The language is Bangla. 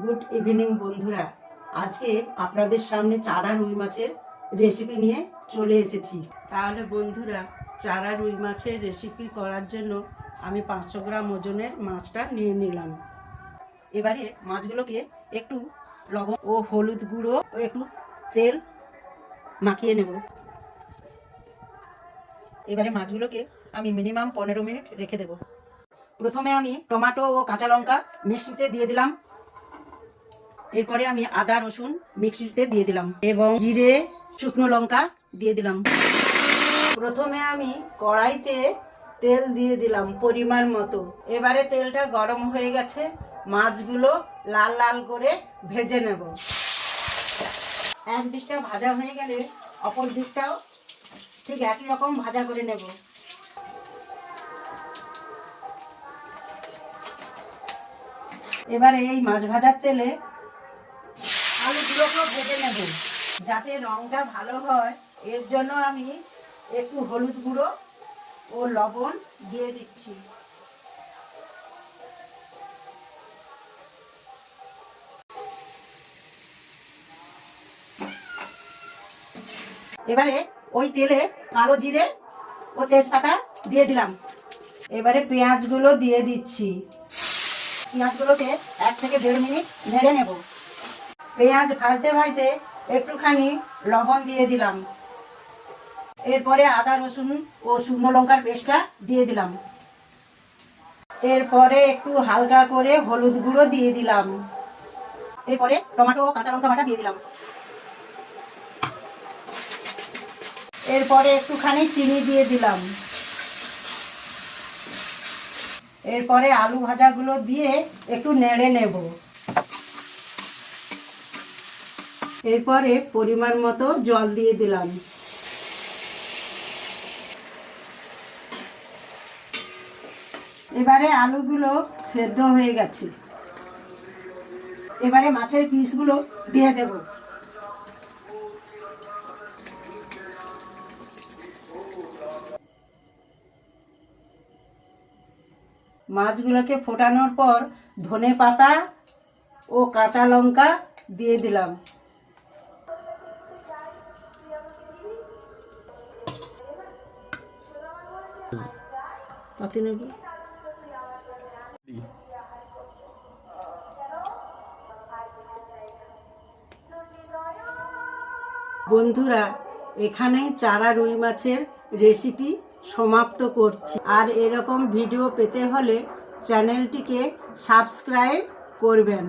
গুড ইভিনিং বন্ধুরা, আজকে আপনাদের সামনে চারা রুই মাছের রেসিপি নিয়ে চলে এসেছি। তাহলে বন্ধুরা, চারা রুই মাছের রেসিপি করার জন্য আমি 500 গ্রাম ওজনের মাছটা নিয়ে নিলাম। এবারে মাছগুলোকে একটু লবণ ও হলুদ গুঁড়ো ও একটু তেল মাখিয়ে নেব। এবারে মাছগুলোকে আমি মিনিমাম 15 মিনিট রেখে দেব। প্রথমে আমি টমেটো ও কাঁচা লঙ্কা মিক্সিতে দিয়ে দিলাম। এরপরে আমি আদা রসুন মিক্সিতে দিয়ে দিলাম এবং জিরে শুকনো লঙ্কা দিয়ে দিলাম। প্রথমে আমি কড়াইতে তেল দিয়ে দিলাম পরিমাণ মতো। এবারে তেলটা গরম হয়ে গেছে, মাছগুলো লাল লাল করে ভেজে নেব। এক দিকটা ভাজা হয়ে গেলে অপর দিকটাও ঠিক একই রকম ভাজা করে নেব। এবারে এই মাছ ভাজার তেলে আলুগুলোকেও ভেজে নেব। যাতে রংটা ভালো হয় এর জন্য আমি একটু হলুদ গুঁড়ো ও লবণ দিয়ে দিচ্ছি। এবারে ওই তেলে কালো জিরে ও তেজপাতা দিয়ে দিলাম। এবারে পেঁয়াজগুলো দিয়ে দিচ্ছি। পেঁয়াজগুলোকে 1 থেকে 1.5 মিনিট নেড়ে নেব। পেঁয়াজ ভাজতে ভাজতে একটুখানি লবণ দিয়ে দিলাম। এরপরে আদা রসুন ও শুকনো লঙ্কার পেস্টটা দিয়ে দিলাম। এরপরে একটু হালকা করে হলুদ গুঁড়ো দিয়ে দিলাম। এরপরে টমেটো ও কাঁচা লঙ্কা বাটা দিয়ে দিলাম। এরপরে একটুখানি চিনি দিয়ে দিলাম। এরপরে আলু ভাজাগুলো দিয়ে একটু নেড়ে নেব। এরপরে পরিমাণ মতো জল দিয়ে দিলাম। এবারে আলুগুলো সেদ্ধ হয়ে গেছে। এবারে মাছের পিসগুলো দিয়ে দেব। মাছগুলোকে ফোটানোর পর ধনে পাতা ও কাঁচা লঙ্কা দিয়ে দিলাম। বন্ধুরা, এখানেই চারা রুই মাছের রেসিপি সমাপ্ত করছি। আর এরকম ভিডিও পেতে হলে চ্যানেলটিকে সাবস্ক্রাইব করবেন।